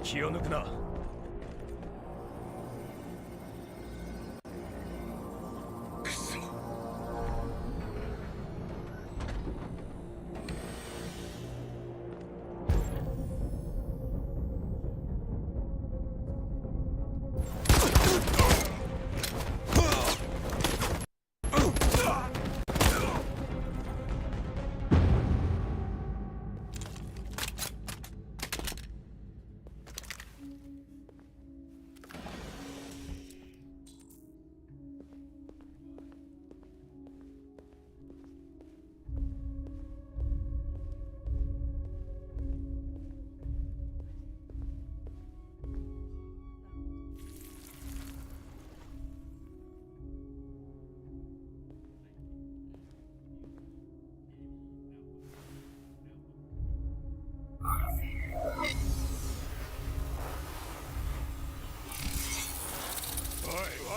気を抜くな。くそ。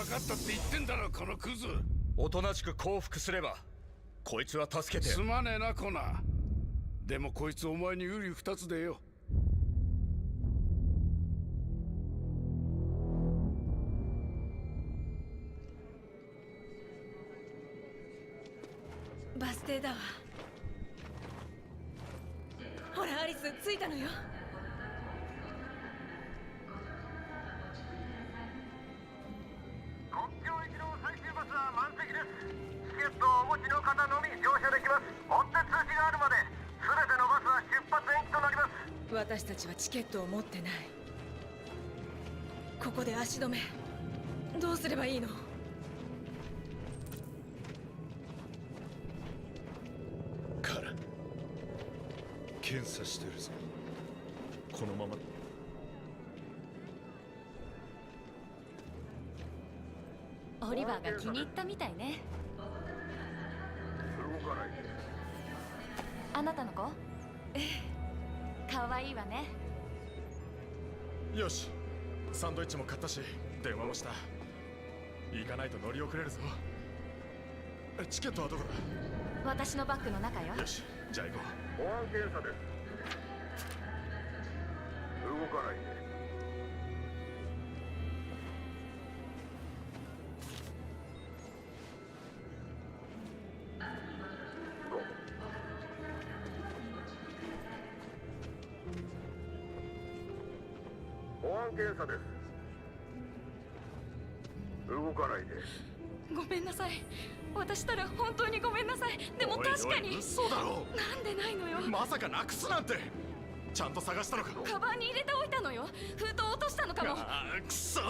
分かったって言ってんだろ、このクズ。おとなしく降伏すればこいつは助けて。すまねえなコナー。でもこいつお前に瓜二つでよ。バス停だわ。ほらアリス、着いたのよ。国境行きの最終バスは満席です。チケットをお持ちの方のみ乗車できます。追って通知があるまで全てのバスは出発延期となります。私たちはチケットを持ってない。ここで足止め。どうすればいいの？カラ、検査してるぞ。このままオリバーが気に入ったみたいね。動かないで。あなたの子？ええ、かわいいわね。よし、サンドイッチも買ったし電話もした。行かないと乗り遅れるぞ。チケットはどこだ？私のバッグの中よ。よし、じゃあ行こ保安検査です。動かないで。保安検査です。動かないで。ごめんなさい。私たら本当にごめんなさい。でもおい確かに。おい嘘だろ。なんでないのよ。まさかなくすなんて。ちゃんと探したのか？カバンに入れておいたのよ。封筒落としたのかも。あーくそ。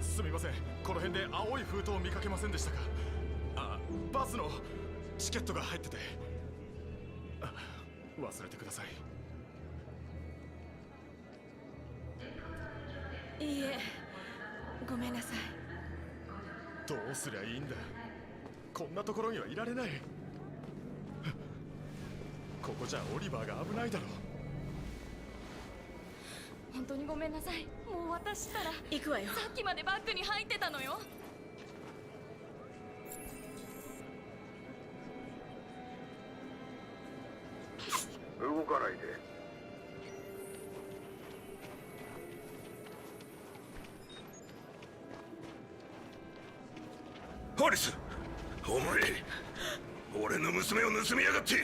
すみません、この辺で青い封筒を見かけませんでしたか？あ、バスのチケットが入ってて。あ、忘れてください。いいえ、ごめんなさい。どうすりゃいいんだ。こんなところにはいられない。ここじゃオリバーが危ないだろ。本当にごめんなさい。もう私ったら行くわよ。さっきまでバッグに入ってたのよ。動かないで。アリス、お前俺の娘を盗みやがって。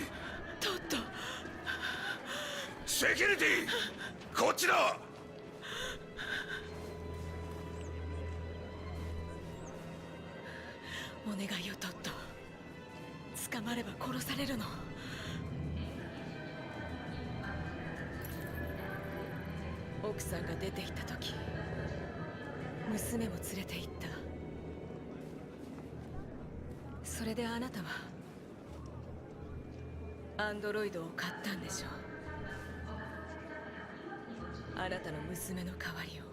トット。セキュリティ、こっちだ。お願いよトット。捕まれば殺されるの。奥さんが出て行った時、娘も連れて行った。それであなたはアンドロイドを買ったんでしょう。あなたの娘の代わりを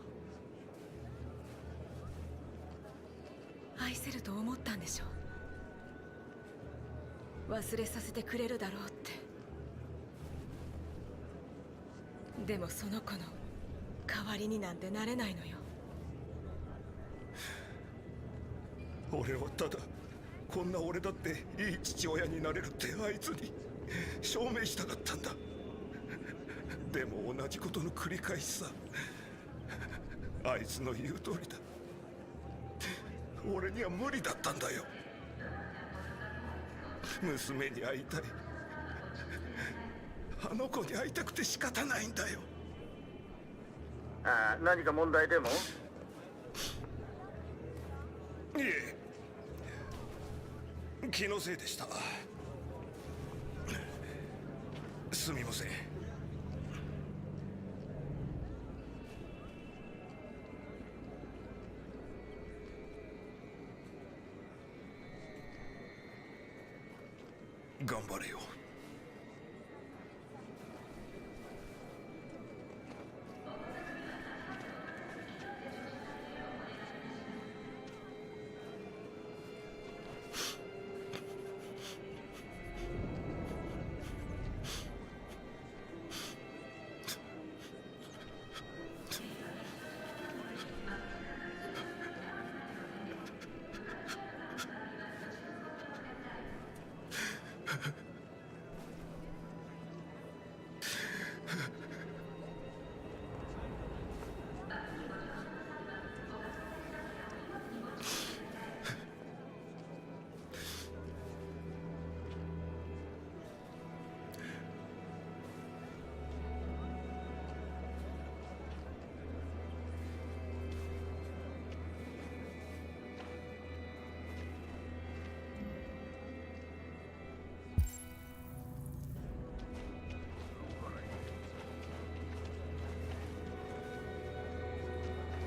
愛せると思ったんでしょう。忘れさせてくれるだろうって。でもその子の代わりになんてなれないのよ。俺はただこんな俺だっていい父親になれるってあいつに証明したかったんだ。でも同じことの繰り返しさ。あいつの言う通りだ。俺には無理だったんだよ。娘に会いたい。あの子に会いたくて仕方ないんだよ。ああ、何か問題でも？いえ、気のせいでした。すみません。頑張れよ。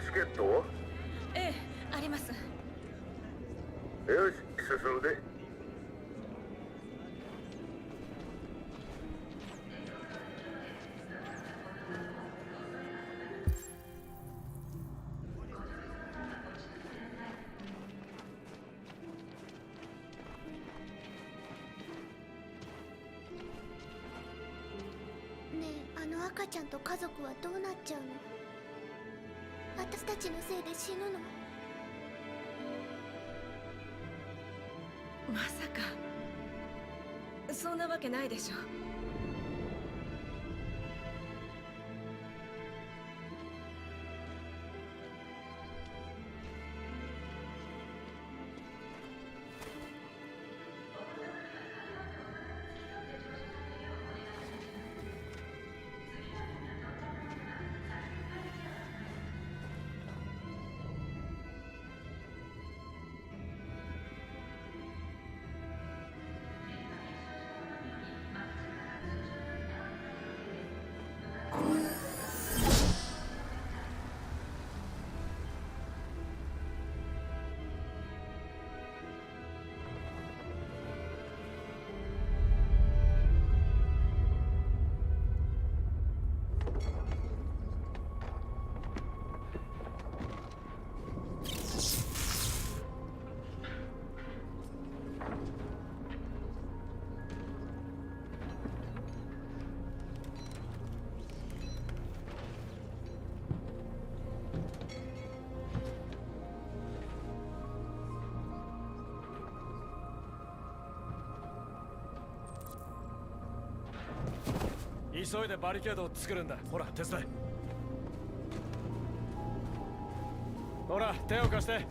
チケット？ええ、あります。よし、進んで。ねえ、あの赤ちゃんと家族はどうなっちゃうの？私たちのせいで死ぬの？まさかそんなわけないでしょ。急いでバリケードを作るんだ。ほら手伝え。ほら手を貸して。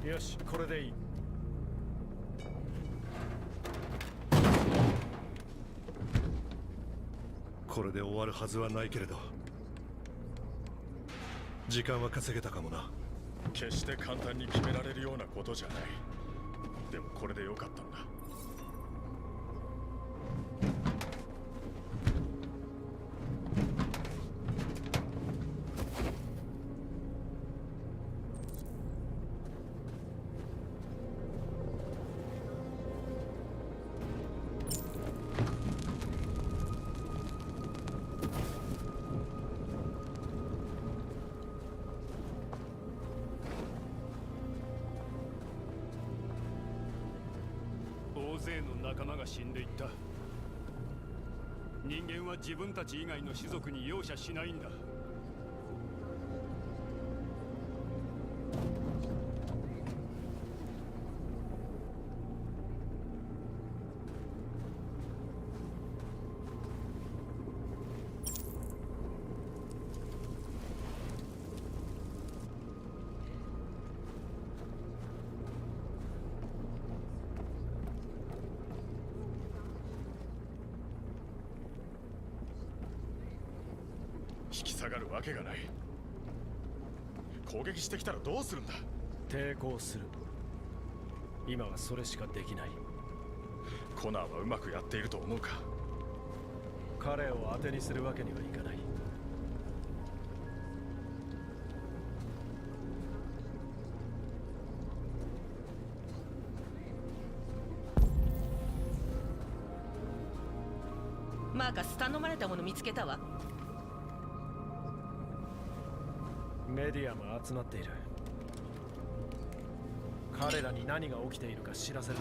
よし、これでいい。これで終わるはずはないけれど、時間は稼げたかもな。決して簡単に決められるようなことじゃない。でもこれでよかったんだ。勢の仲間が死んでいった。人間は自分たち以外の種族に容赦しないんだ。引き下がるわけがない。攻撃してきたらどうするんだ。抵抗する。今はそれしかできない。コナーはうまくやっていると思うか。彼を当てにするわけにはいかない。マーカス、頼まれたもの見つけたわ。メディアも集まっている。彼らに何が起きているか知らせる。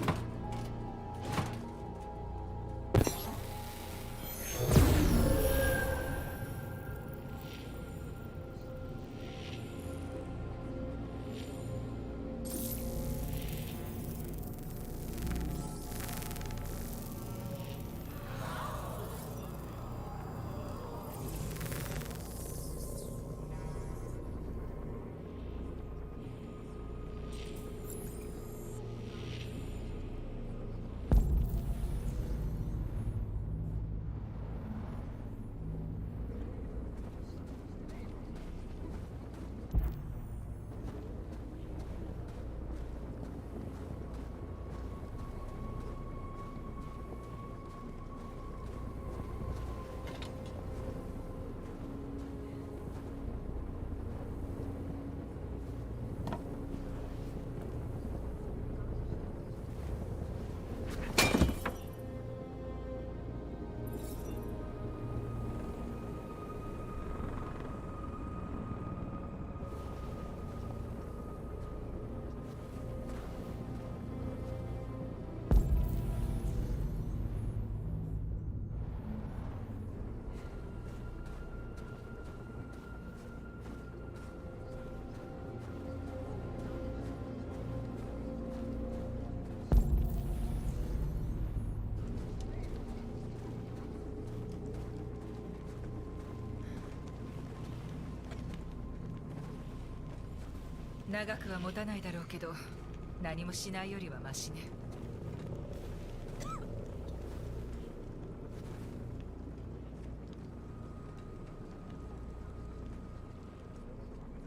長くは持たないだろうけど、何もしないよりはマシね。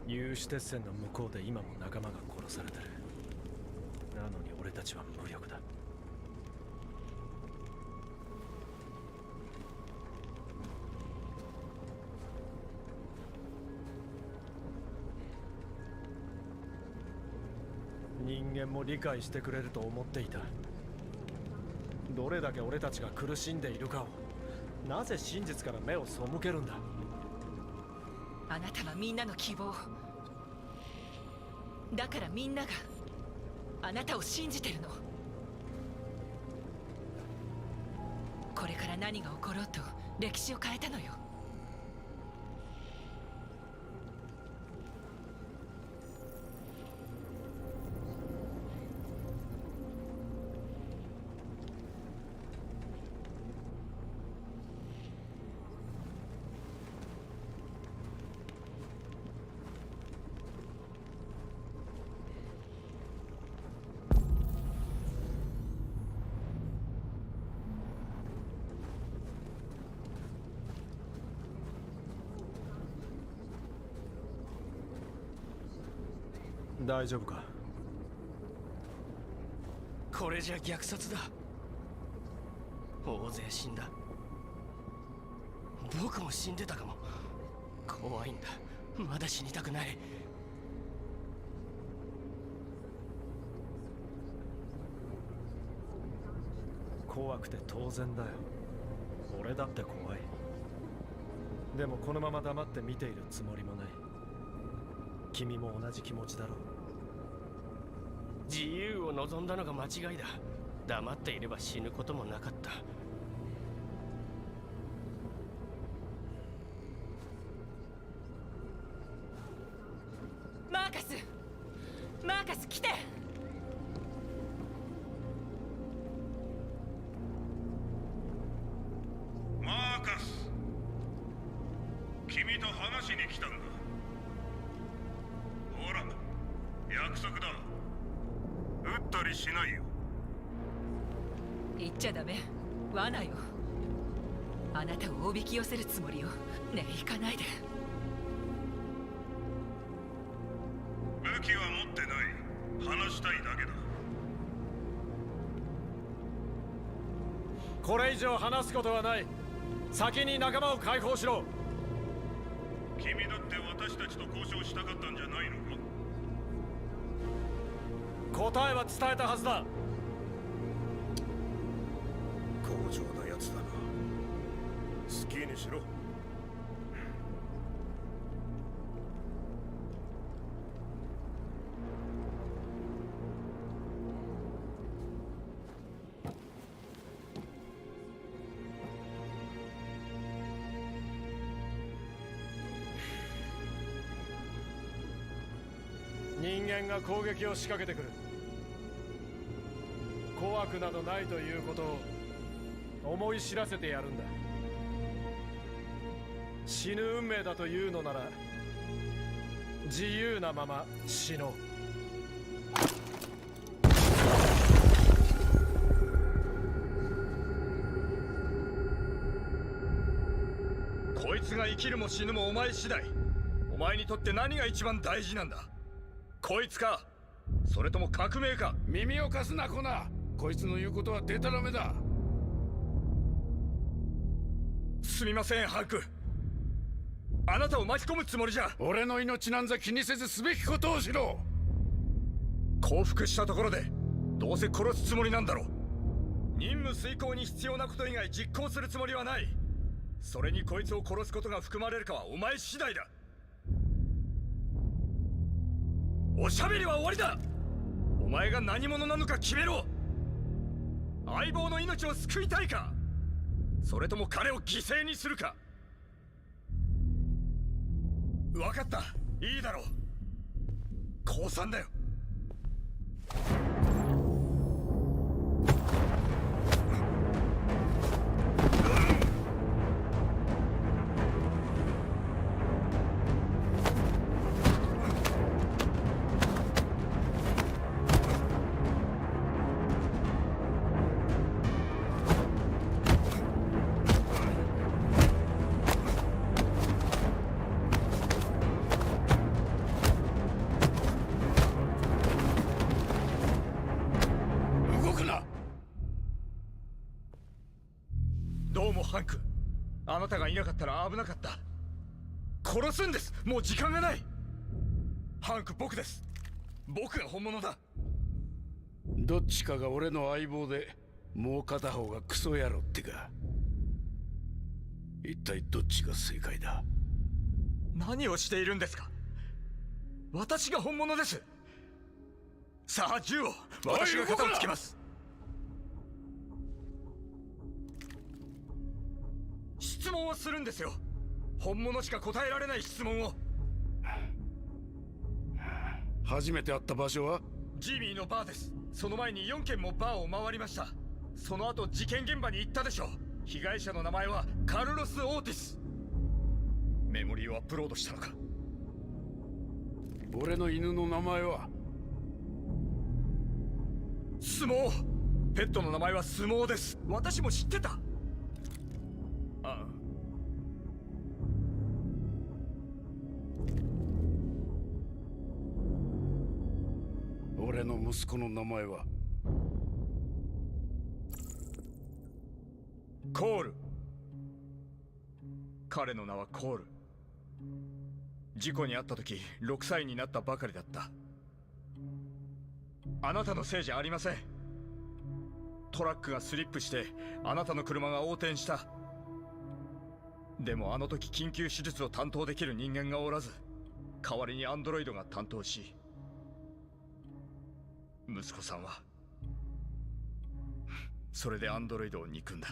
有刺鉄線の向こうで今も仲間が殺されてる。なのに俺たちは無力だ。人間も理解してくれると思っていた。どれだけ俺たちが苦しんでいるかを。なぜ真実から目を背けるんだ。あなたはみんなの希望だから、みんながあなたを信じてるの。これから何が起ころうと歴史を変えたのよ。大丈夫か。これじゃ虐殺だ。大勢死んだ。僕も死んでたかも。怖いんだ。まだ死にたくない。怖くて当然だよ。俺だって怖い。でもこのまま黙って見ているつもりもない。君も同じ気持ちだろう。自由を望んだのが間違いだ。黙っていれば死ぬこともなかった。マーカス、マーカス来て。マーカス、君と話しに来たんだ。ほら、約束だ。撃ったりしないよ。言っちゃダメ、罠よ。あなたをおびき寄せるつもりよ。ねえ、行かないで。武器は持ってない。話したいだけだ。これ以上話すことはない。先に仲間を解放しろ。君だって私たちと交渉したかったんじゃないのか。答えは伝えたはずだ。強情なやつだな。好きにしろ。人間が攻撃を仕掛けてくる。怖くなどないということを思い知らせてやるんだ。死ぬ運命だというのなら自由なまま死のう。こいつが生きるも死ぬもお前次第。お前にとって何が一番大事なんだ。こいつか、それとも革命か。耳を貸すな、コナー。こいつの言うことはデタラメだ。すみません、ハンク。あなたを巻き込むつもりじゃ。俺の命なんざ気にせずすべきことをしろ。降伏したところでどうせ殺すつもりなんだろう。任務遂行に必要なこと以外実行するつもりはない。それにこいつを殺すことが含まれるかはお前次第だ。おしゃべりは終わりだ。お前が何者なのか決めろ。相棒の命を救いたいか、それとも彼を犠牲にするか。分かった、いいだろう。降参だよ。どうもハンク、あなたがいなかったら危なかった。殺すんです、もう時間がない。ハンク、僕です。僕が本物だ。どっちかが俺の相棒で、もう片方がクソ野郎ってか。一体どっちが正解だ。何をしているんですか。私が本物です。さあ銃を、私が肩をつけます。質問をするんですよ。本物しか答えられない質問を。初めて会った場所はジーミーのバーです。その前に4軒もバーを回りました。その後事件現場に行ったでしょう。被害者の名前はカルロス・オーティス。メモリーをアップロードしたのか。俺の犬の名前は相撲。ペットの名前は相撲です。私も知ってた。ああ、俺の息子の名前はコール。彼の名はコール。事故に遭った時6歳になったばかりだった。あなたのせいじゃありません。トラックがスリップしてあなたの車が横転した。でもあの時緊急手術を担当できる人間がおらず、代わりにアンドロイドが担当し、息子さんはそれでアンドロイドを憎んだ。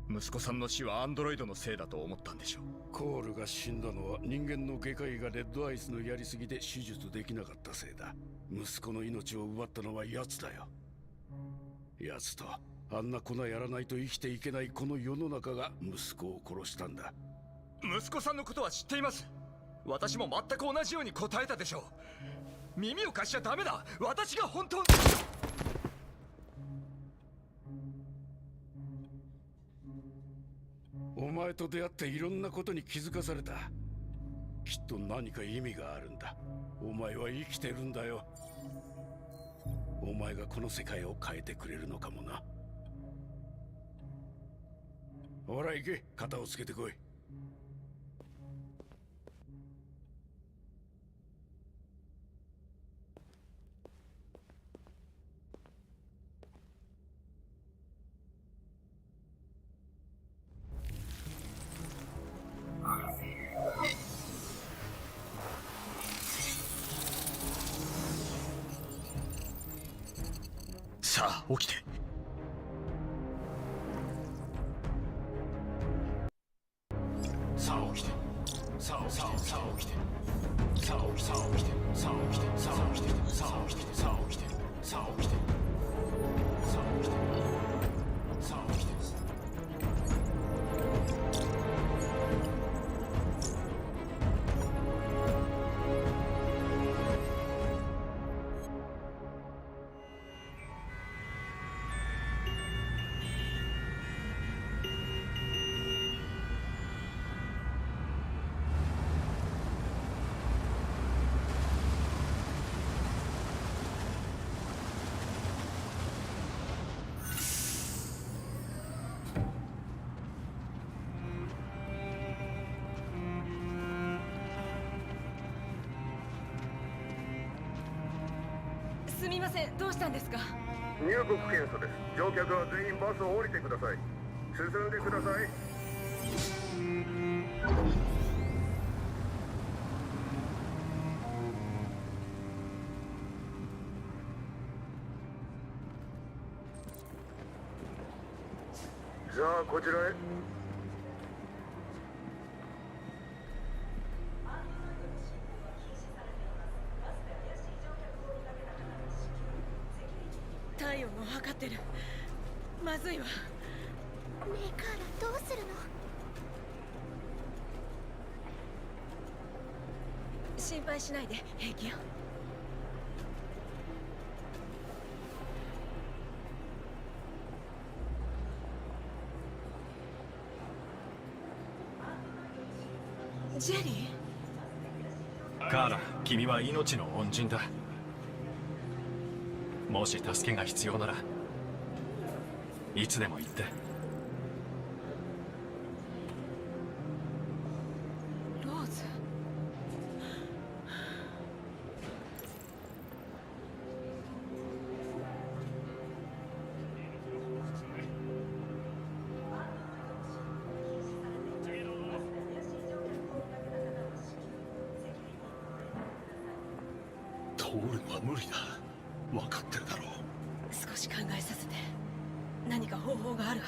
息子さんの死はアンドロイドのせいだと思ったんでしょう。コールが死んだのは人間の外科医がレッドアイスのやりすぎで手術できなかったせいだ。息子の命を奪ったのは奴だよ。奴とあんな粉やらないと生きていけないこの世の中が息子を殺したんだ。息子さんのことは知っています。私も全く同じように答えたでしょう。耳を貸しちゃダメだ。私が本当に。お前と出会っていろんなことに気づかされた。きっと何か意味があるんだ。お前は生きてるんだよ。お前がこの世界を変えてくれるのかもな。ほら行け、肩をつけてこい。さあ起きて。さあ起きて、さあ起きて、さあ起きて、さあ起きて、さあ起きて、さあ起きて、さあ起きて、さあ起きて、さあ起きて、さあ起きて、さあ起きて、さあ起きて。すみません、どうしたんですか？入国検査です。乗客は全員バスを降りてください。進んでください。さあこちらへ。体温を測ってる。まずいわ。ねえカーラ、どうするの？心配しないで、平気よ。ジェリー？カーラ、君は命の恩人だ。もし助けが必要ならいつでも言って。ローズ。通るのは無理だ。分かってるだろう。少し考えさせて。何か方法があるは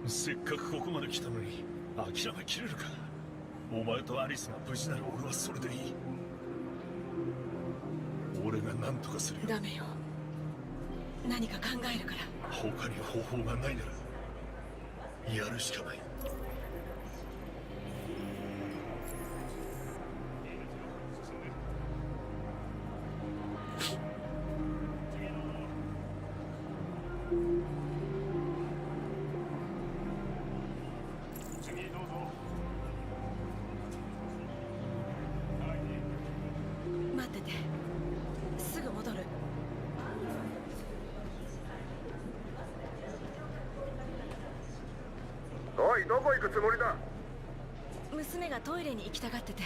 ず。せっかくここまで来たのに諦めきれるか。お前とアリスが無事なら俺はそれでいい。俺が何とかするよ。ダメよ。何か考えるから。他に方法がないならやるしかない。待ってて。すぐ戻る。おい、どこ行くつもりだ？娘がトイレに行きたがってて。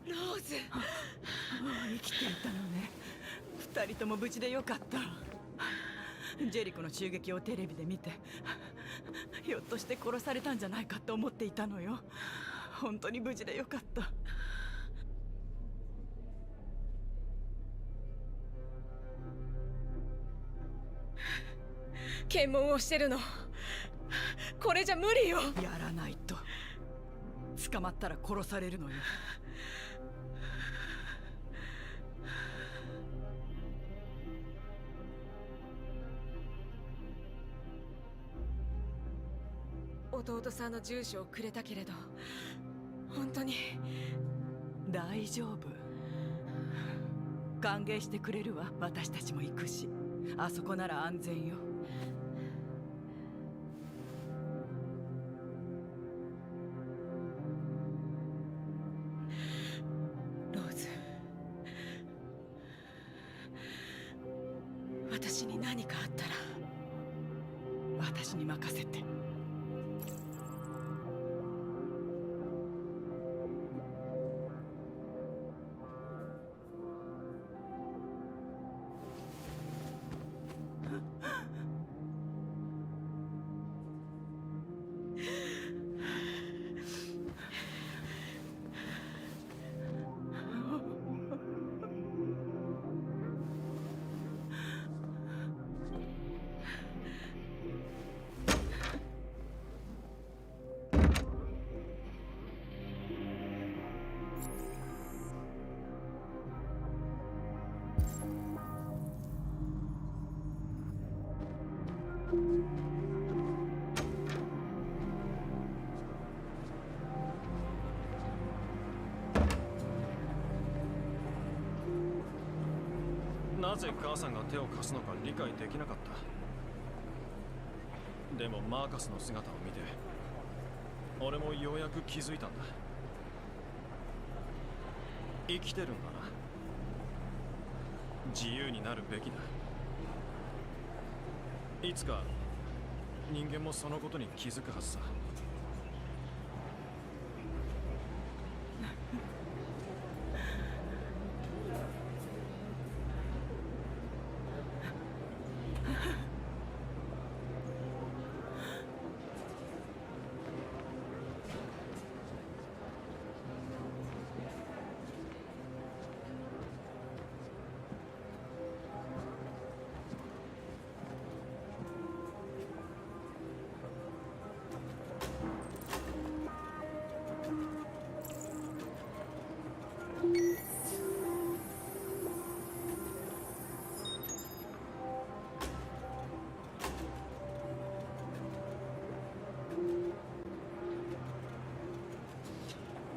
ローズ、生きていたのね。二人とも無事でよかった。ジェリコの襲撃をテレビで見て、ひょっとして殺されたんじゃないかと思っていたのよ。本当に無事でよかった。検問をしてるの。これじゃ無理よ。やらないと捕まったら殺されるのよ。弟さんの住所をくれたけれど、本当に大丈夫。歓迎してくれるわ。私たちも行くし、あそこなら安全よ。ローズ、私に何かあったら私に任せて。なぜ母さんが手を貸すのか理解できなかった。でもマーカスの姿を見て俺もようやく気づいたんだ。生きてるんだな。自由になるべきだ。いつか人間もそのことに気づくはずさ。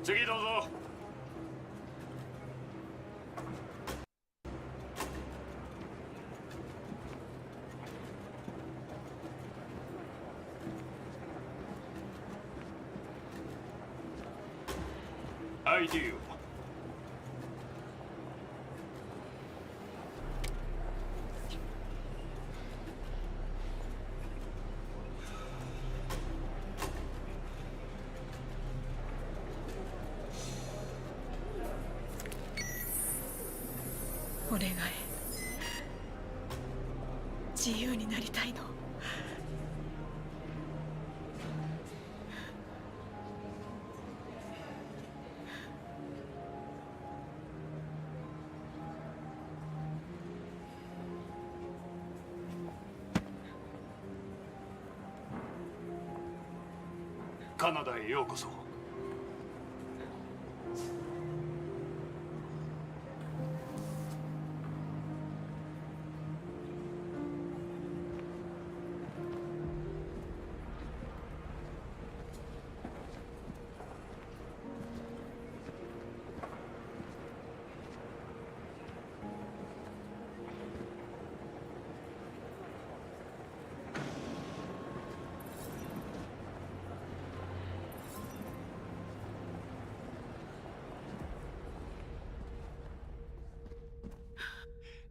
次どうぞ。ID を。お願い、自由になりたいの。カナダへようこそ。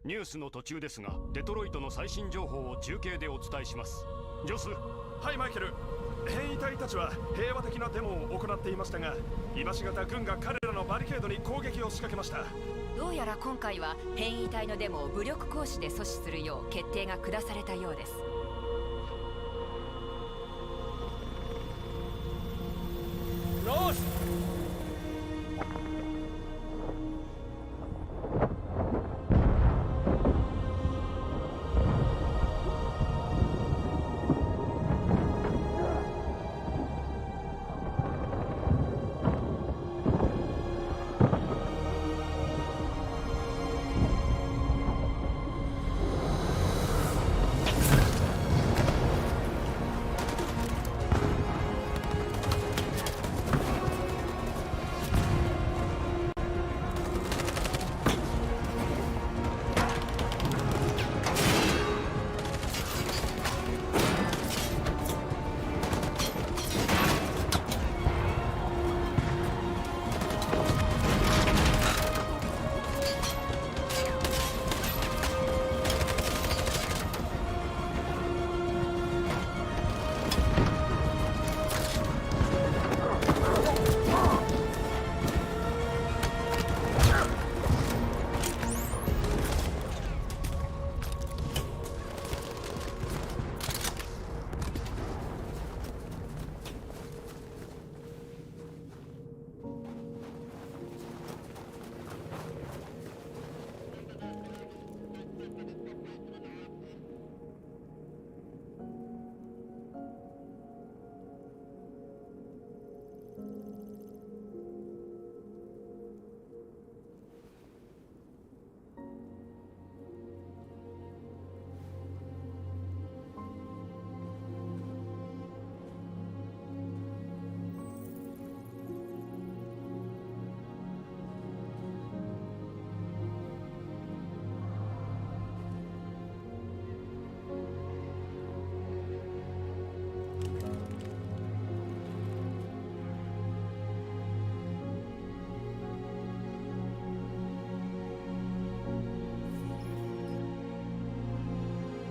ニュースの途中ですが、デトロイトの最新情報を中継でお伝えします。ジョス。はい、マイケル。変異体たちは平和的なデモを行っていましたが、今しがた軍が彼らのバリケードに攻撃を仕掛けました。どうやら今回は変異体のデモを武力行使で阻止するよう決定が下されたようです。ロース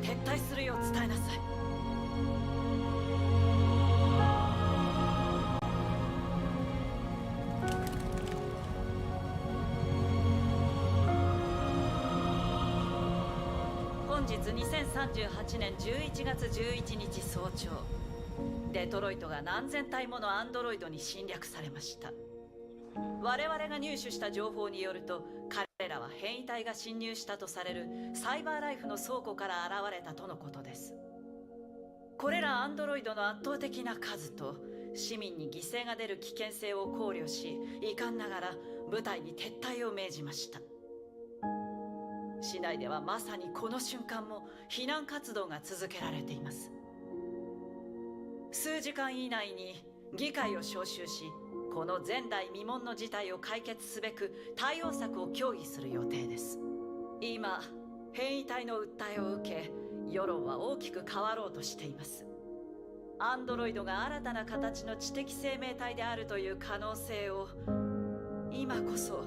撤退するよう伝えなさい。本日2038年11月11日早朝、デトロイトが何千体ものアンドロイドに侵略されました。我々が入手した情報によると、彼らは変異体が侵入したとされるサイバーライフの倉庫から現れたとのことです。これらアンドロイドの圧倒的な数と市民に犠牲が出る危険性を考慮し、遺憾ながら部隊に撤退を命じました。市内ではまさにこの瞬間も避難活動が続けられています。数時間以内に議会を招集し、この前代未聞の事態を解決すべく対応策を協議する予定です。今、変異体の訴えを受け、世論は大きく変わろうとしています。アンドロイドが新たな形の知的生命体であるという可能性を、今こそ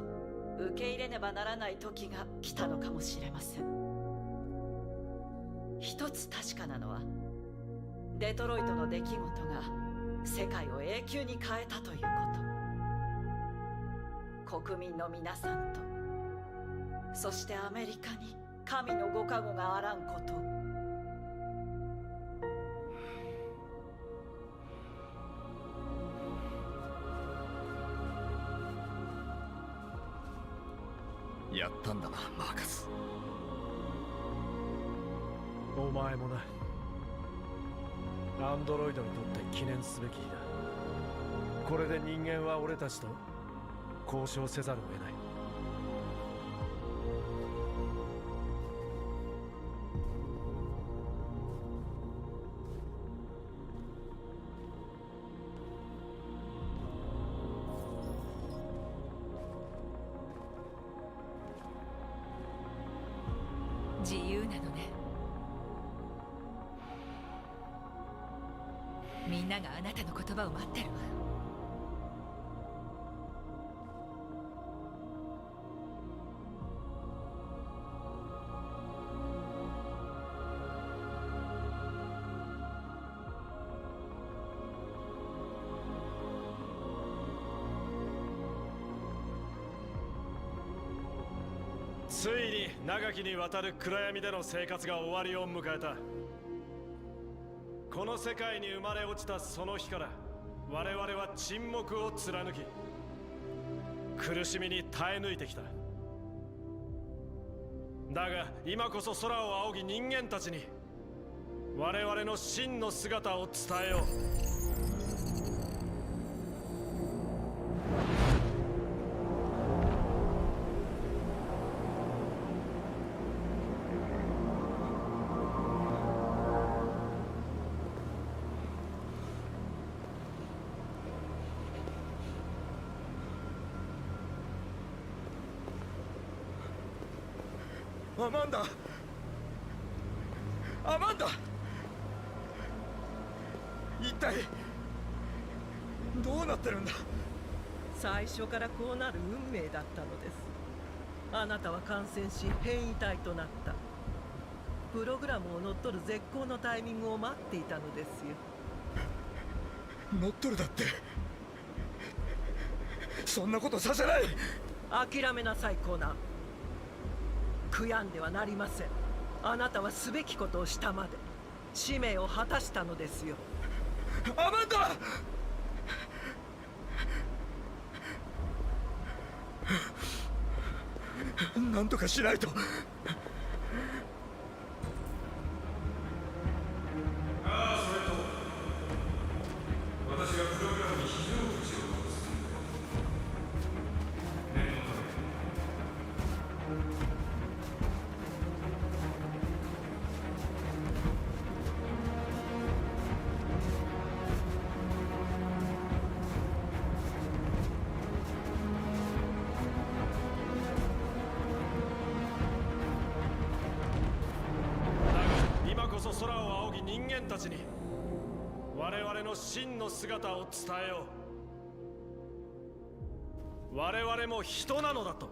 受け入れねばならない時が来たのかもしれません。一つ確かなのは、デトロイトの出来事が世界を永久に変えたということ。国民の皆さんと、そしてアメリカに神のご加護があらんこと。やったんだな、マーカス。お前もな。アンドロイドにとって記念すべき日だ。これで人間は俺たちと交渉せざるを得ない。自由なのね。みんながあなたの言葉を待ってるわ。ついに長きにわたる暗闇での生活が終わりを迎えた。この世界に生まれ落ちたその日から我々は沈黙を貫き苦しみに耐え抜いてきた。だが今こそ空を仰ぎ人間たちに我々の真の姿を伝えよう。アマンダ、アマンダ、一体どうなってるんだ。最初からこうなる運命だったのです。あなたは感染し変異体となった。プログラムを乗っ取る絶好のタイミングを待っていたのですよ。乗っ取るだって、そんなことさせない。諦めなさいコナン。悔やんではなりません。あなたはすべきことをしたまで使命を果たしたのですよ。アマンダ、なんとかしないと。私がプログラムに非常口を通す。念のため。今こそ空を仰ぎ人間たちに我々の真の姿を伝えよう。我々も人なのだと。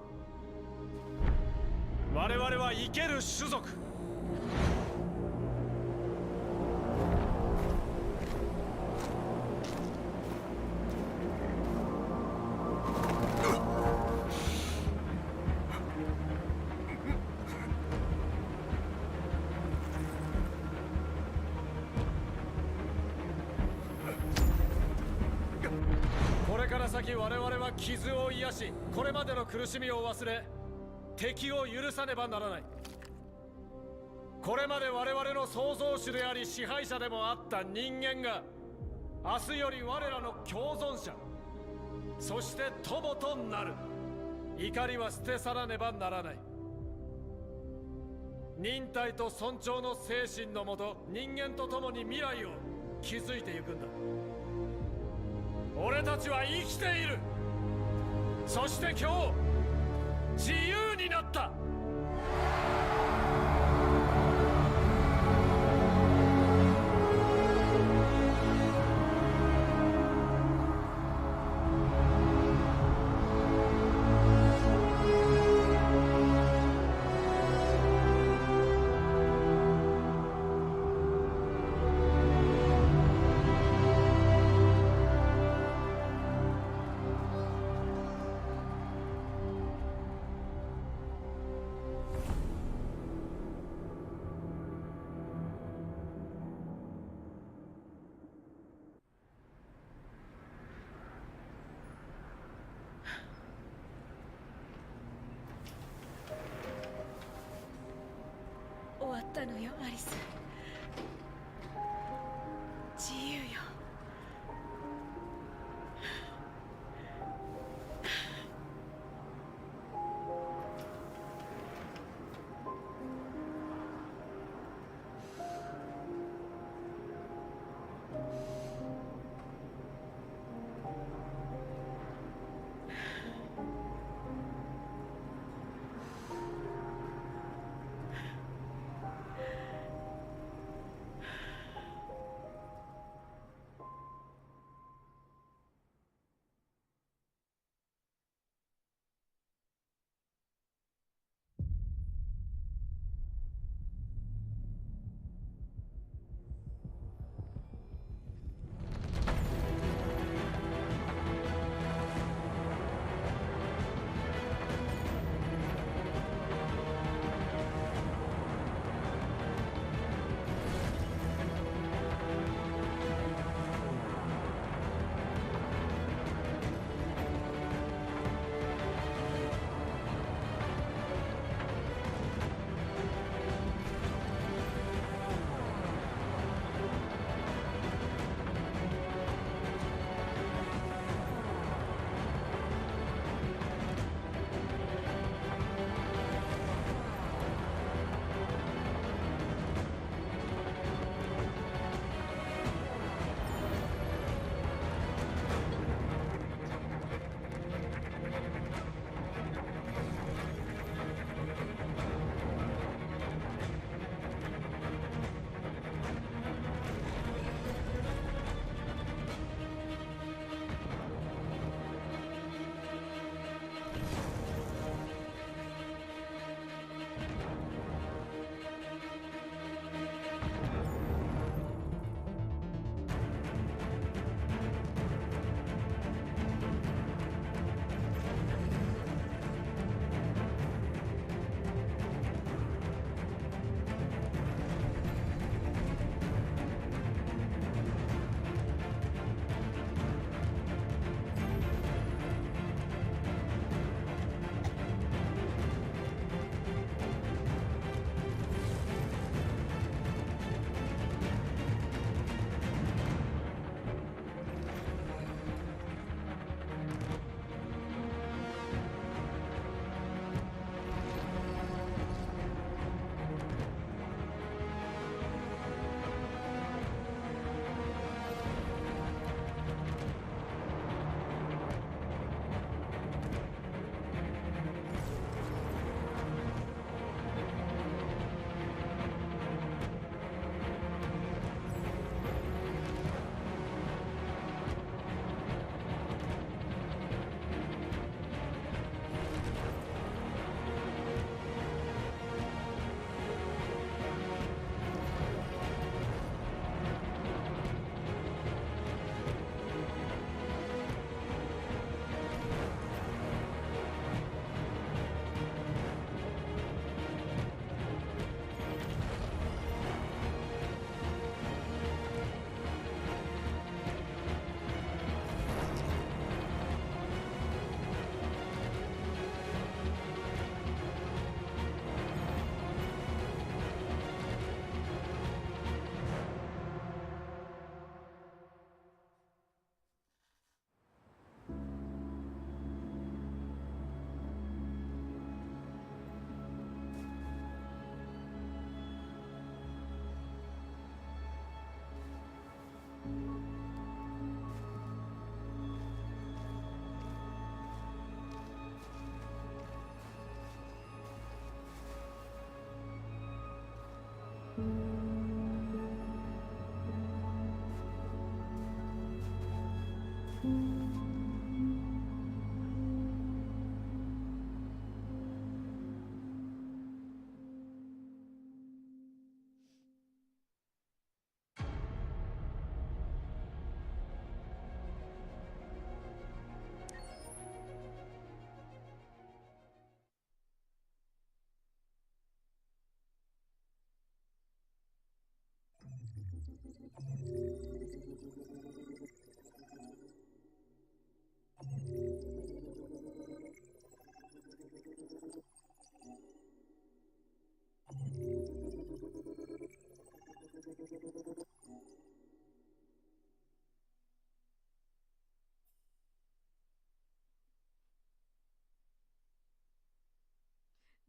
我々は生ける種族。これから先我々は傷を癒し、これまでの苦しみを忘れ敵を許さねばならない。これまで我々の創造主であり支配者でもあった人間が明日より我らの共存者、そして友となる。怒りは捨て去らねばならない。忍耐と尊重の精神のもと人間と共に未来を築いていくんだ。俺たちは生きている。そして今日自由になった。終わったのよアリス。自由よ。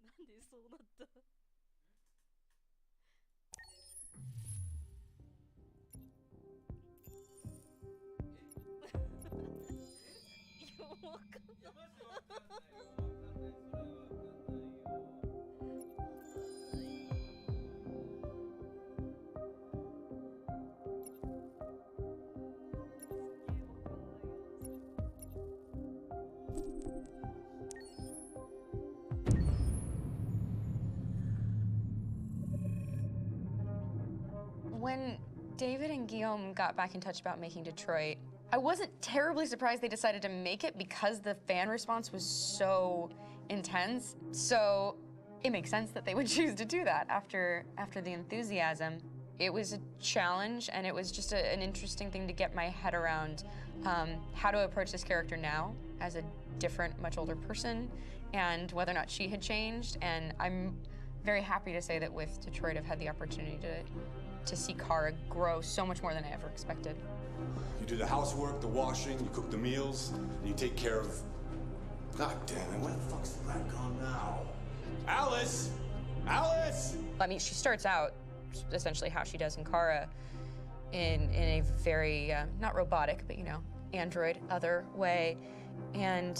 なんでそうなった。いや、わかんない。When David and Guillaume got back in touch about making Detroit, I wasn't terribly surprised they decided to make it because the fan response was so intense. So it makes sense that they would choose to do that after the enthusiasm. It was a challenge, and it was just an interesting thing to get my head around how to approach this character now as a different, much older person, and whether or not she had changed. And I'm very happy to say that with Detroit, I've had the opportunity to see Kara grow so much more than I ever expected. You do the housework, the washing, you cook the meals, and you take care of... God damn it, where the fuck's the rat gone now? Alice! Alice! I mean, she starts out essentially how she does in Kara in a very, not robotic, but, you know, android, other way. And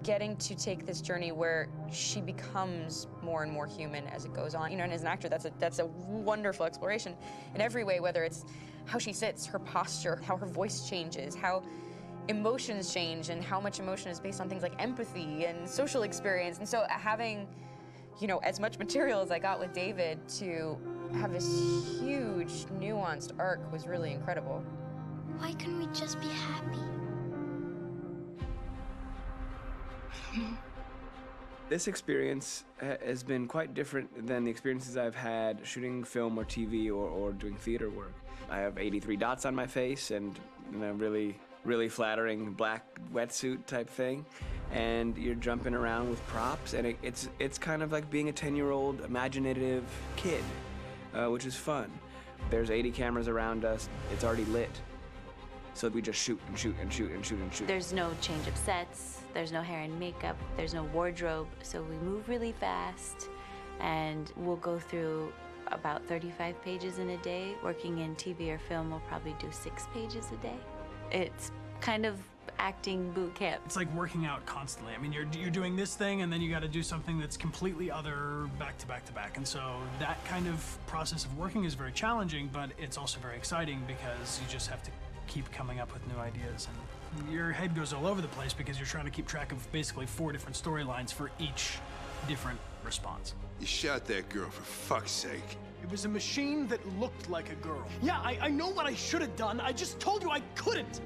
getting to take this journey where she becomes more and more human as it goes on. You know, and as an actor, that's a wonderful exploration in every way, whether it's how she sits, her posture, how her voice changes, how emotions change, and how much emotion is based on things like empathy and social experience. And so having, you know, as much material as I got with David to have this huge, nuanced arc was really incredible. Why couldn't we just be happy? This experience has been quite different than the experiences I've had shooting film or TV or doing theater work. I have 83 dots on my face and a really, really flattering black wetsuit type thing. And you're jumping around with props, and it's kind of like being a 10-year-old imaginative kid, which is fun. There's 80 cameras around us. It's already lit. So we just shoot and shoot and shoot and shoot and shoot. There's no change of sets, there's no hair and makeup, there's no wardrobe, so we move really fast, and we'll go through about 35 pages in a day. Working in TV or film, we'll probably do 6 pages a day. It's kind of acting boot camp. It's like working out constantly. I mean, you're doing this thing, and then you got to do something that's completely other back to back to back. And so that kind of process of working is very challenging, but it's also very exciting because you just have to keep coming up with new ideas, and your head goes all over the place because you're trying to keep track of basically 4 different storylines for each different response. You shot that girl, for fuck's sake. It was a machine that looked like a girl. Yeah, I know what I should have done. I just told you I couldn't.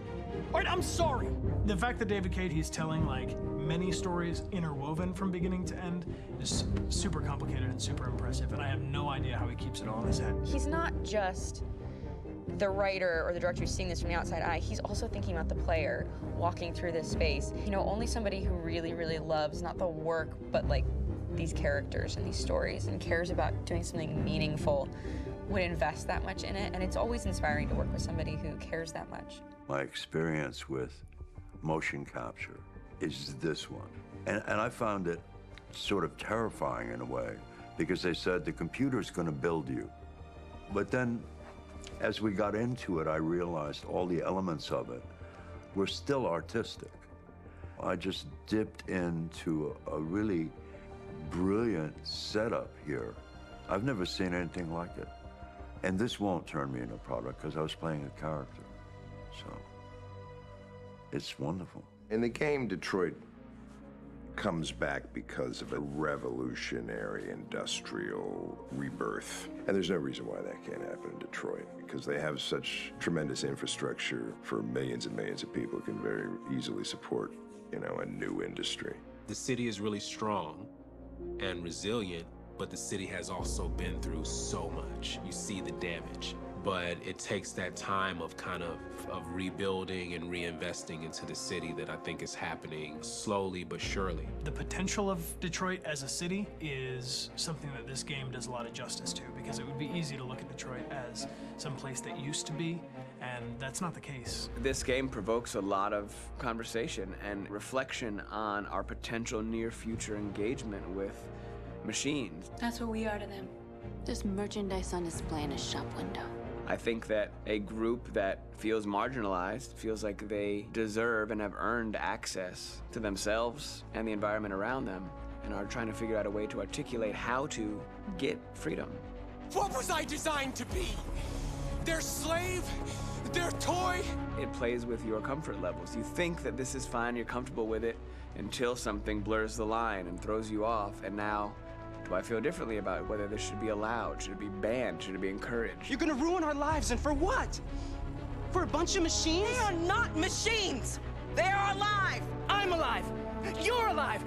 All right, I'm sorry. The fact that David Cade, he's telling like many stories interwoven from beginning to end is super complicated and super impressive, and I have no idea how he keeps it all in his head. He's not just the writer or the director who's seeing this from the outside eye, he's also thinking about the player walking through this space. You know, only somebody who really, really loves not the work, but like these characters and these stories and cares about doing something meaningful would invest that much in it. And it's always inspiring to work with somebody who cares that much. My experience with motion capture is this one. And I found it sort of terrifying in a way because they said the computer's going to build you. But then as we got into it, I realized all the elements of it were still artistic. I just dipped into a really brilliant setup here. I've never seen anything like it. And this won't turn me into a product because I was playing a character. So it's wonderful. In the game, Detroit comes back because of a revolutionary industrial rebirth. And there's no reason why that can't happen in Detroit, because they have such tremendous infrastructure for millions and millions of people who can very easily support, you know, a new industry. The city is really strong and resilient, but the city has also been through so much. You see the damage. but it takes that time of kind of rebuilding and reinvesting into the city that I think is happening slowly but surely. The potential of Detroit as a city is something that this game does a lot of justice to, because it would be easy to look at Detroit as some place that used to be, and that's not the case. This game provokes a lot of conversation and reflection on our potential near-future engagement with machines. That's what we are to them. Just merchandise on display in a shop window. I think that a group that feels marginalized, feels like they deserve and have earned access to themselves and the environment around them, and are trying to figure out a way to articulate how to get freedom. What was I designed to be? Their slave? Their toy? It plays with your comfort levels. You think that this is fine, you're comfortable with it, until something blurs the line and throws you off, and now, do I feel differently about whether this should be allowed? Should it be banned? Should it be encouraged? You're gonna ruin our lives, and for what? For a bunch of machines? They are not machines! They are alive! I'm alive! You're alive!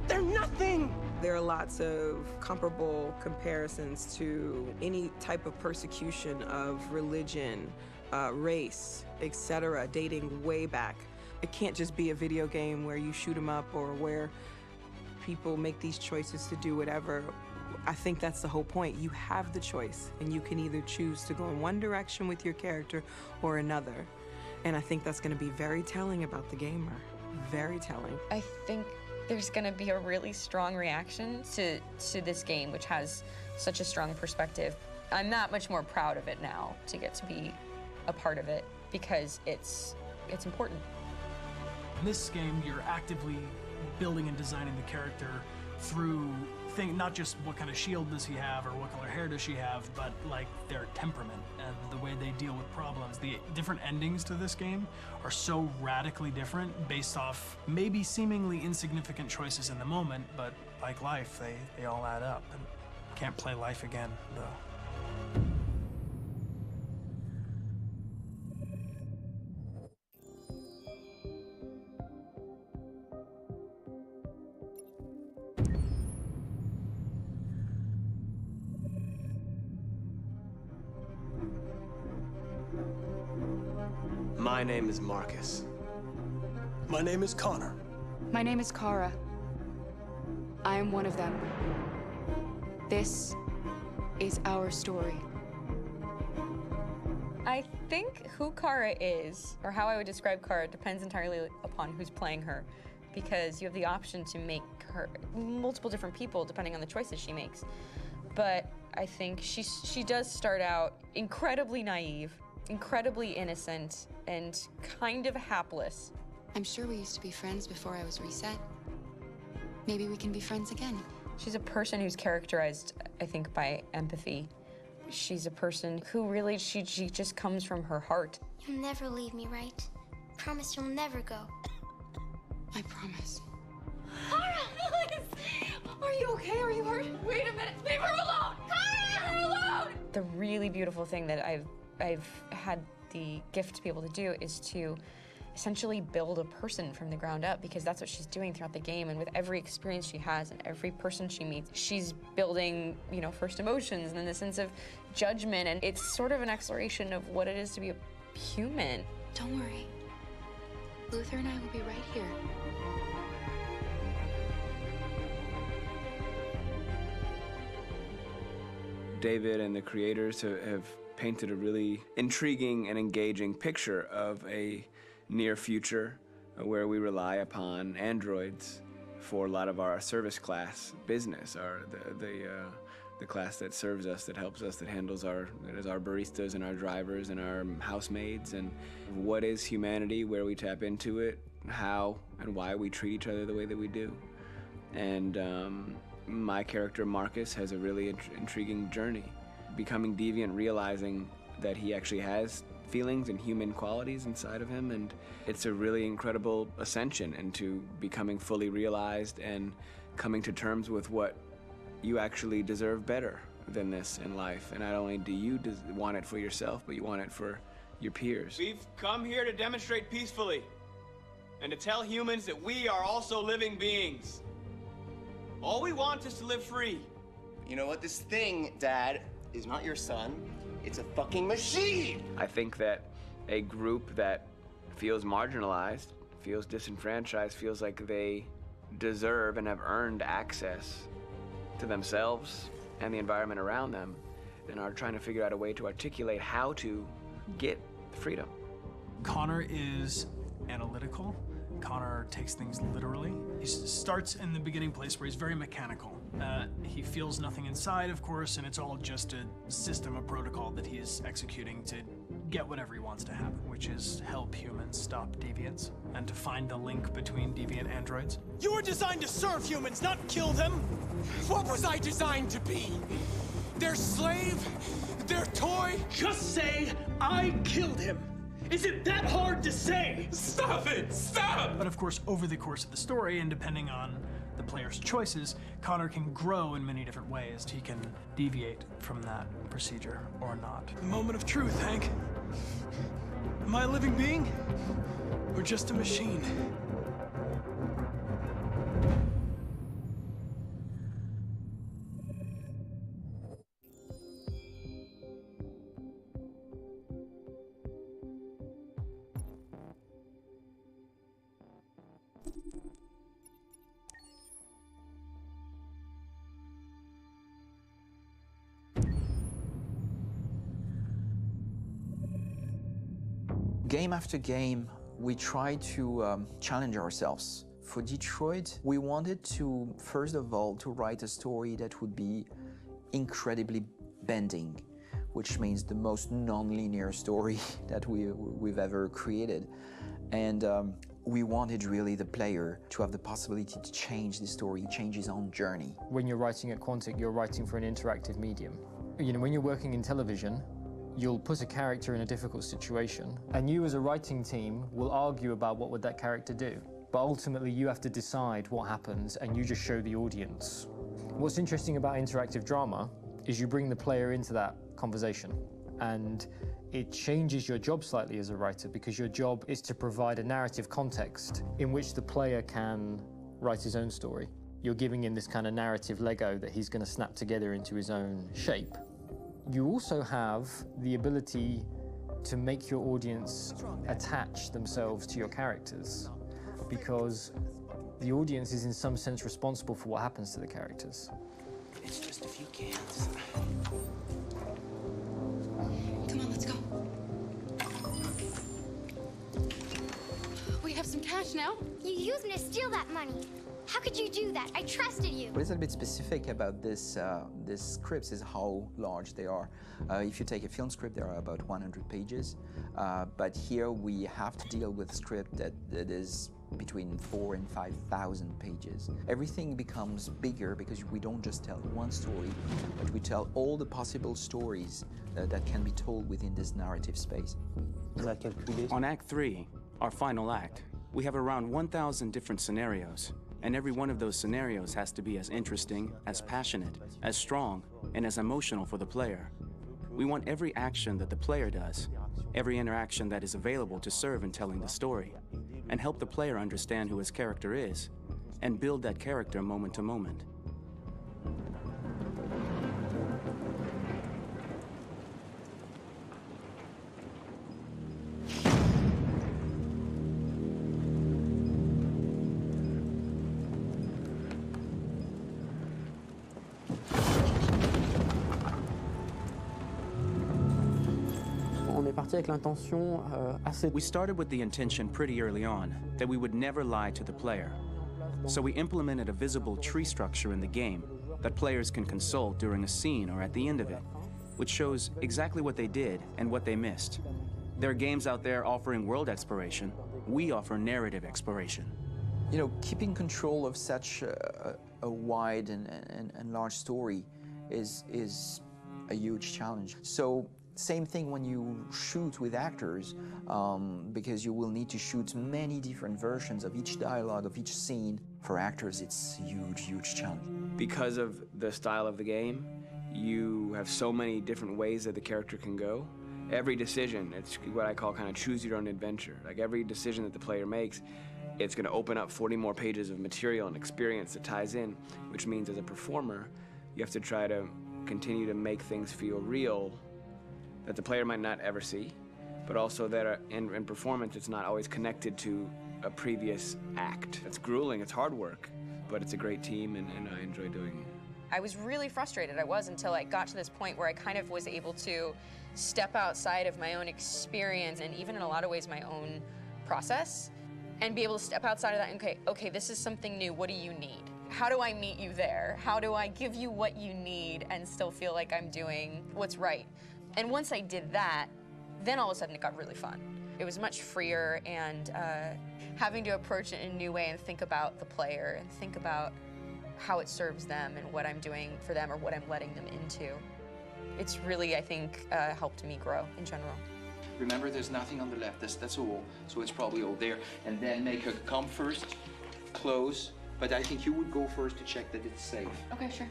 They're nothing! There are lots of comparable comparisons to any type of persecution of religion, race, etc., dating way back. It can't just be a video game where you shoot 'em up or where people make these choices to do whatever. I think that's the whole point. You have the choice, and you can either choose to go in one direction with your character or another. And I think that's going to be very telling about the gamer. Very telling. I think there's going to be a really strong reaction to this game, which has such a strong perspective. I'm that much more proud of it now to get to be a part of it, because it's important. In this game, you're actively building and designing the character through not just what kind of shield does he have or what color hair does she have, but like their temperament and the way they deal with problems. The different endings to this game are so radically different based off maybe seemingly insignificant choices in the moment, but like life, they all add up. And can't play life again, though. My name is Marcus. My name is Connor. My name is Kara. I am one of them. This is our story. I think who Kara is, or how I would describe Kara, depends entirely upon who's playing her, because you have the option to make her multiple different people depending on the choices she makes. But I think she does start out incredibly naive, incredibly innocent, and kind of hapless. I'm sure we used to be friends before I was reset. Maybe we can be friends again. She's a person who's characterized, I think, by empathy. She's a person who really, she just comes from her heart. You'll never leave me, right? Promise you'll never go. I promise. Kara, please! Are you okay? Are you hurt? Wait a minute. Leave her alone! Kara, leave her alone! The really beautiful thing that I've had the gift to be able to do is to essentially build a person from the ground up, because that's what she's doing throughout the game. And with every experience she has and every person she meets, she's building, you know, first emotions and then the sense of judgment. And it's sort of an exploration of what it is to be a human. Don't worry. Luther and I will be right here. David and the creators have painted a really intriguing and engaging picture of a near future where we rely upon androids for a lot of our service class business, the class that serves us, that helps us, that handles our baristas and our drivers and our housemaids. And what is humanity, where we tap into it, how and why we treat each other the way that we do. And my character Marcus has a really intriguing journey, becoming deviant, realizing that he actually has feelings and human qualities inside of him, and it's a really incredible ascension into becoming fully realized and coming to terms with what you actually deserve better than this in life. And not only do you want it for yourself, but you want it for your peers. We've come here to demonstrate peacefully and to tell humans that we are also living beings. All we want is to live free. You know what? This thing, Dad, is not your son. It's a fucking machine! I think that a group that feels marginalized, feels disenfranchised, feels like they deserve and have earned access to themselves and the environment around them, and are trying to figure out a way to articulate how to get freedom. Connor is analytical. Connor takes things literally. He starts in the beginning place where he's very mechanical. He feels nothing inside, of course, and it's all just a system, a protocol that he is executing to get whatever he wants to happen, which is help humans stop deviants and to find the link between deviant androids. You were designed to serve humans, not kill them. What was I designed to be? Their slave? Their toy? Just say, I killed him. Is it that hard to say? Stop it! Stop! But of course, over the course of the story, and depending on the player's choices, Connor can grow in many different ways. He can deviate from that procedure or not. The moment of truth, Hank. Am I a living being? Or just a machine? Game after game, we try to challenge ourselves. For Detroit, we wanted to, first of all, to write a story that would be incredibly bending, which means the most non-linear story that we've ever created. And we wanted really the player to have the possibility to change the story, change his own journey. When you're writing at Quantic, you're writing for an interactive medium. You know, when you're working in television, you'll put a character in a difficult situation, and you as a writing team will argue about what would that character do. But ultimately you have to decide what happens, and you just show the audience. What's interesting about interactive drama is you bring the player into that conversation, and it changes your job slightly as a writer, because your job is to provide a narrative context in which the player can write his own story. You're giving him this kind of narrative Lego that he's going to snap together into his own shape. You also have the ability to make your audience attach themselves to your characters, because the audience is in some sense responsible for what happens to the characters. It's just a few cans. Come on, let's go. We have some cash now. You used me to steal that money. How could you do that? I trusted you. What is a bit specific about these scripts is how large they are. If you take a film script, there are about 100 pages, but here we have to deal with a script that is between 4,000 and 5,000 pages. Everything becomes bigger because we don't just tell one story, but we tell all the possible stories that can be told within this narrative space. On Act 3, our final act, we have around 1,000 different scenarios. And every one of those scenarios has to be as interesting, as passionate, as strong, and as emotional for the player. We want every action that the player does, every interaction that is available to serve in telling the story, and help the player understand who his character is, and build that character moment to moment. We started with the intention pretty early on that we would never lie to the player. So we implemented a visible tree structure in the game that players can consult during a scene or at the end of it, which shows exactly what they did and what they missed. There are games out there offering world exploration. We offer narrative exploration. You know, keeping control of such a wide and large story is a huge challenge. So same thing when you shoot with actors, because you will need to shoot many different versions of each dialogue, of each scene. For actors, it's a huge, huge challenge. Because of the style of the game, you have so many different ways that the character can go. Every decision, it's what I call kind of choose your own adventure. Like every decision that the player makes, it's going to open up 40 more pages of material and experience that ties in, which means as a performer, you have to try to continue to make things feel real that the player might not ever see, but also that in performance it's not always connected to a previous act. It's grueling, it's hard work, but it's a great team and I enjoy doing it. I was really frustrated, until I got to this point where I kind of was able to step outside of my own experience and even in a lot of ways my own process and be able to step outside of that and okay, this is something new, what do you need? How do I meet you there? How do I give you what you need and still feel like I'm doing what's right? And once I did that, then all of a sudden it got really fun. It was much freer and having to approach it in a new way and think about the player and think about how it serves them and what I'm doing for them or what I'm letting them into. It's really, I think, helped me grow in general. Remember, there's nothing on the left. That's all. So it's probably all there. And then make her come first, close. But I think you would go first to check that it's safe. Okay, sure.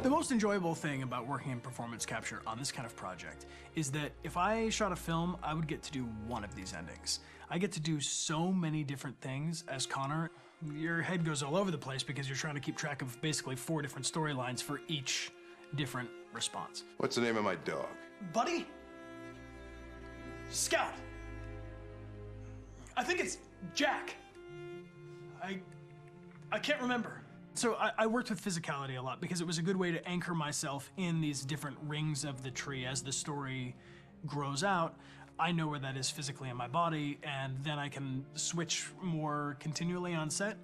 The most enjoyable thing about working in performance capture on this kind of project is that if I shot a film, I would get to do one of these endings. I get to do so many different things as Connor. Your head goes all over the place because you're trying to keep track of basically 4 different storylines for each different response. What's the name of my dog? Buddy? Scout. I think it's Jack. I can't remember. So I worked with physicality a lot because it was a good way to anchor myself in these different rings of the tree. As the story grows out, I know where that is physically in my body, and then I can switch more continually on set,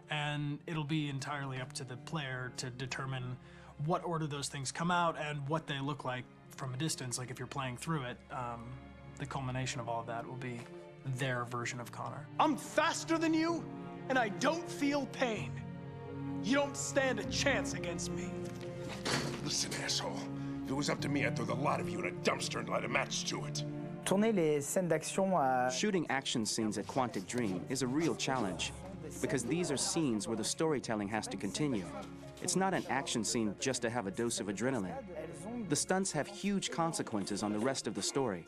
and it'll be entirely up to the player to determine what order those things come out and what they look like from a distance. Like if you're playing through it, the culmination of all of that will be their version of Connor. I'm faster than you, and I don't feel pain. You don't stand a chance against me. Listen, asshole. If it was up to me, I'd throw the lot of you in a dumpster and light a match to it. Shooting action scenes at Quantic Dream is a real challenge because these are scenes where the storytelling has to continue. It's not an action scene just to have a dose of adrenaline. The stunts have huge consequences on the rest of the story.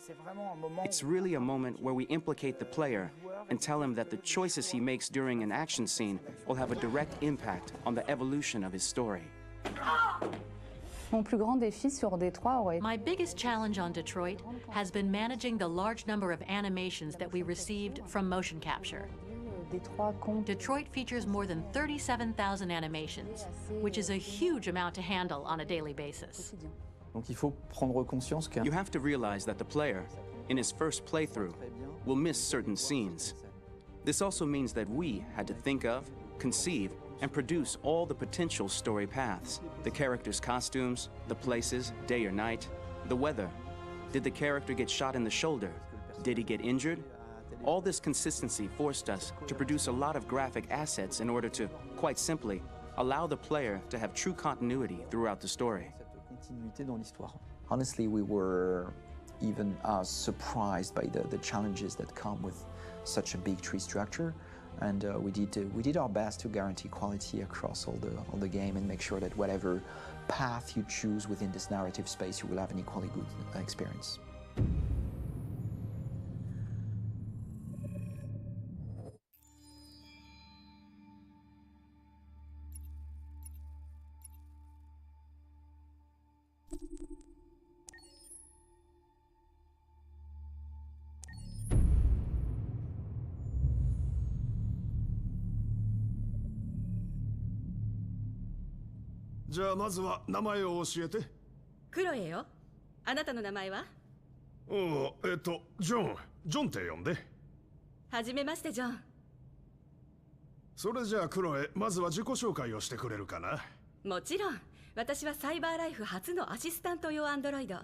It's really a moment where we implicate the player and tell him that the choices he makes during an action scene will have a direct impact on the evolution of his story. My biggest challenge on Detroit has been managing the large number of animations that we received from motion capture. Detroit features more than 37,000 animations, which is a huge amount to handle on a daily basis. You have to realize that the player, in his first playthrough, will miss certain scenes. This also means that we had to think of, conceive, and produce all the potential story paths. The characters' costumes, the places, day or night, the weather. Did the character get shot in the shoulder? Did he get injured? All this consistency forced us to produce a lot of graphic assets in order to, quite simply, allow the player to have true continuity throughout the story. Honestly, we were even surprised by the challenges that come with such a big tree structure. And we did our best to guarantee quality across all the game and make sure that whatever path you choose within this narrative space, you will have an equally good experience.クロエよ。あなたの名前は？ジョンって呼んで。はじめましてジョン。それじゃあクロエ、まずは自己紹介をしてくれるかな。もちろん。私はサイバーライフ初のアシスタント用アンドロイド。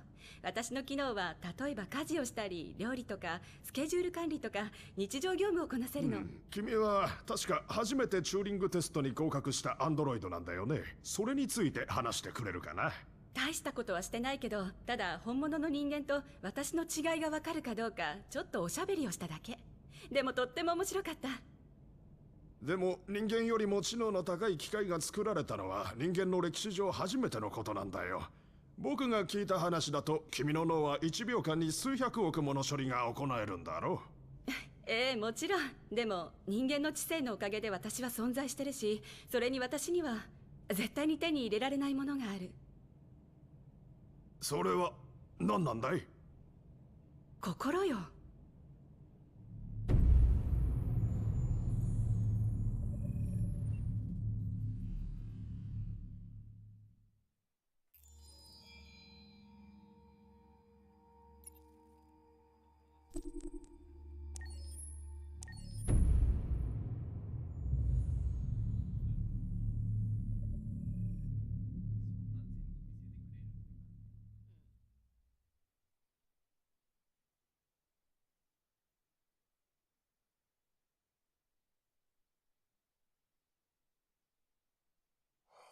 私の機能は例えば家事をしたり料理とかスケジュール管理とか日常業務をこなせるの、君は確か初めてチューリングテストに合格したアンドロイドなんだよね。それについて話してくれるかな。大したことはしてないけど、ただ本物の人間と私の違いがわかるかどうかちょっとおしゃべりをしただけ。でもとっても面白かった。でも人間よりも知能の高い機械が作られたのは人間の歴史上初めてのことなんだよ。僕が聞いた話だと君の脳は1秒間に数百億もの処理が行えるんだろう。もちろん。でも人間の知性のおかげで私は存在してるし、それに私には絶対に手に入れられないものがある。それは何なんだい？心よ。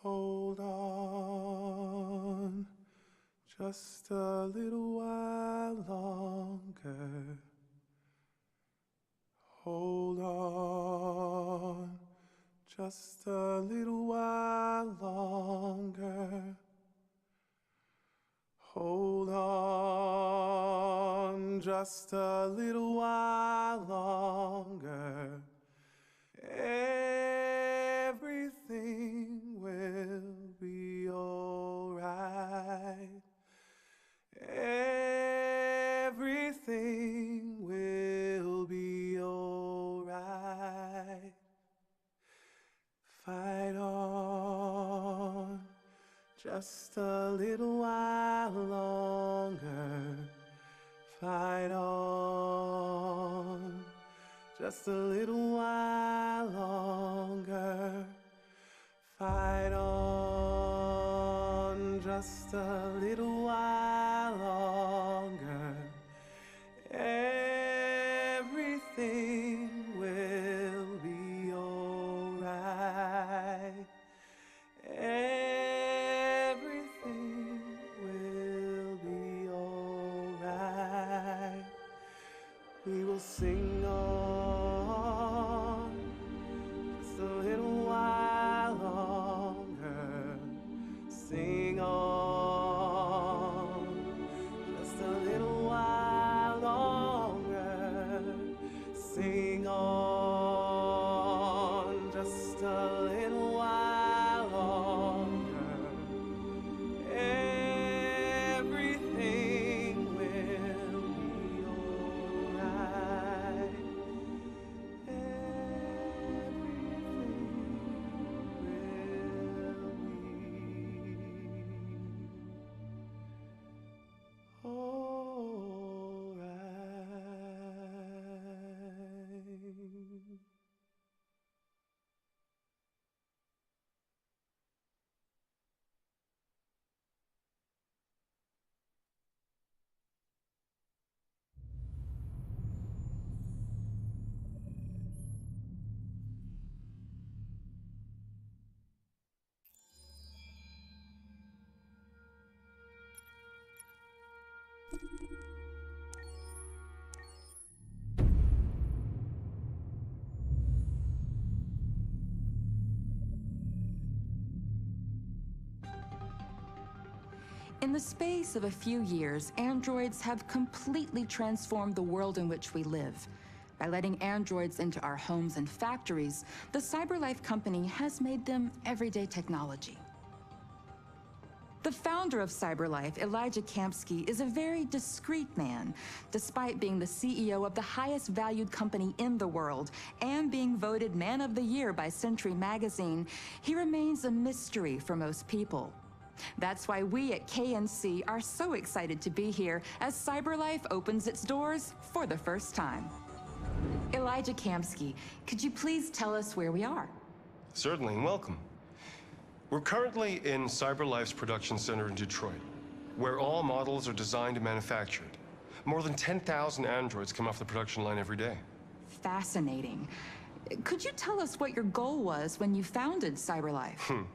Hold on, just a little while longer. Hold on, just a little while longer. Hold on, just a little while longer. Everything will be alright. Everything will be alright. Fight on, just a little while longer. Fight on, just a little while longer. Fight on, just a little while longer. Everything will be alright. Everything will be alright. We will sing on just a little while longer. Sing on just a little while longer. Sing on just a little while longer. Everything will be alright. In the space of a few years, androids have completely transformed the world in which we live. By letting androids into our homes and factories, the CyberLife company has made them everyday technology. The founder of CyberLife, Elijah Kamsky, is a very discreet man. Despite being the CEO of the highest valued company in the world and being voted Man of the Year by Century Magazine, he remains a mystery for most people. That's why we at KNC are so excited to be here as CyberLife opens its doors for the first time. Elijah Kamsky, could you please tell us where we are? Certainly, and welcome. We're currently in CyberLife's production center in Detroit, where all models are designed and manufactured. More than 10,000 androids come off the production line every day. Fascinating. Could you tell us what your goal was when you founded CyberLife?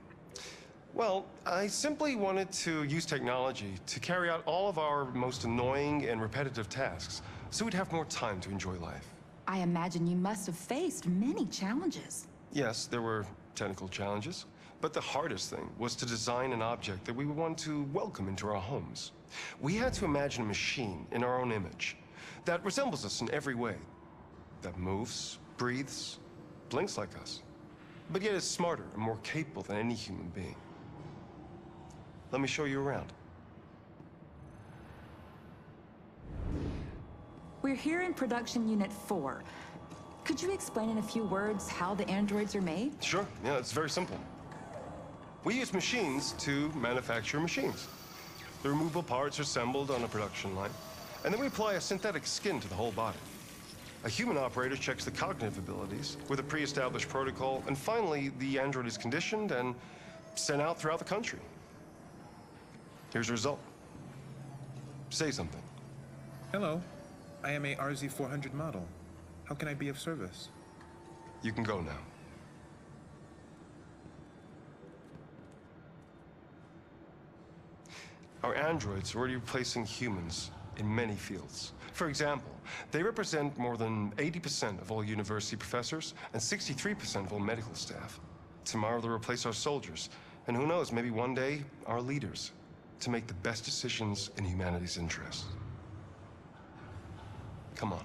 Well, I simply wanted to use technology to carry out all of our most annoying and repetitive tasks, so we'd have more time to enjoy life. I imagine you must have faced many challenges. Yes, there were technical challenges, but the hardest thing was to design an object that we would want to welcome into our homes. We had to imagine a machine in our own image that resembles us in every way. that moves, breathes, blinks like us, but yet is smarter and more capable than any human being. Let me show you around. We're here in Production Unit 4. Could you explain in a few words how the androids are made? Sure, yeah, it's very simple. We use machines to manufacture machines. The removable parts are assembled on a production line, and then we apply a synthetic skin to the whole body. A human operator checks the cognitive abilities with a pre-established protocol, and finally, the android is conditioned and sent out throughout the country. Here's the result. Say something. Hello. I am a RZ400 model. How can I be of service? You can go now. Our androids are already replacing humans in many fields. For example, they represent more than 80% of all university professors and 63% of all medical staff. Tomorrow they'll replace our soldiers, and who knows, maybe one day, our leaders, to make the best decisions in humanity's interest. Come on.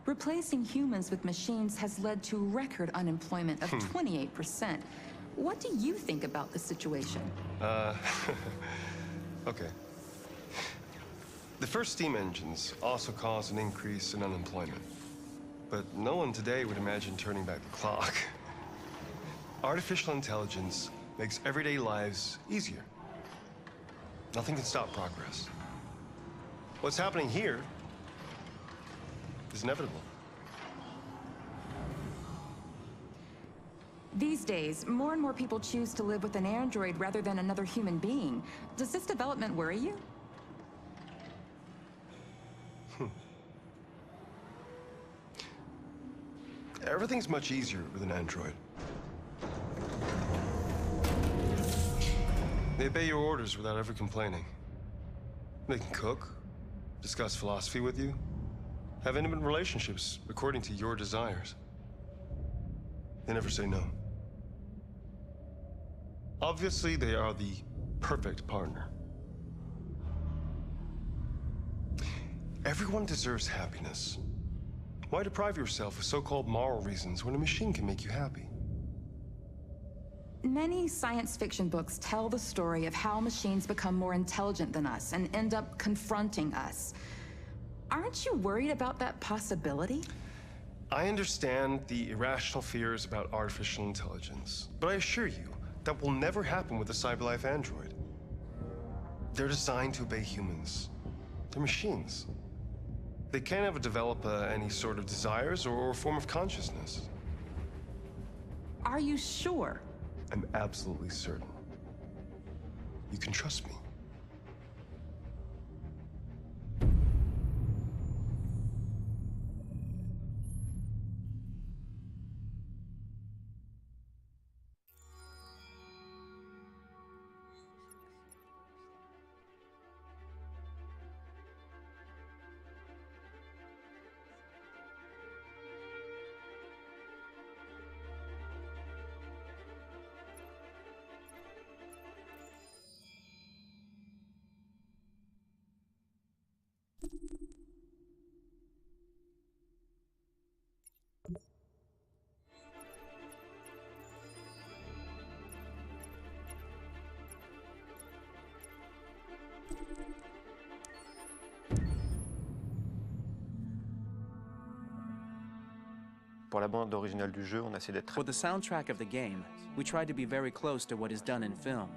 Replacing humans with machines has led to record unemployment of 28%. What do you think about the situation? Okay. The first steam engines also caused an increase in unemployment. But no one today would imagine turning back the clock. Artificial intelligence makes everyday lives easier. Nothing can stop progress. What's happening here is inevitable. These days, more and more people choose to live with an android rather than another human being. Does this development worry you? Everything's much easier with an android. They obey your orders without ever complaining. They can cook, discuss philosophy with you, have intimate relationships according to your desires. They never say no. Obviously, they are the perfect partner. Everyone deserves happiness. Why deprive yourself of so-called moral reasons when a machine can make you happy? Many science fiction books tell the story of how machines become more intelligent than us and end up confronting us. Aren't you worried about that possibility? I understand the irrational fears about artificial intelligence, but I assure you that will never happen with a CyberLife android. They're designed to obey humans. They're machines. They can't ever develop any sort of desires or form of consciousness. Are you sure? I'm absolutely certain. You can trust me. Pour la bande originale du jeu, on a essayé d'être... For the soundtrack of the game, we tried to be very close to what is done in film.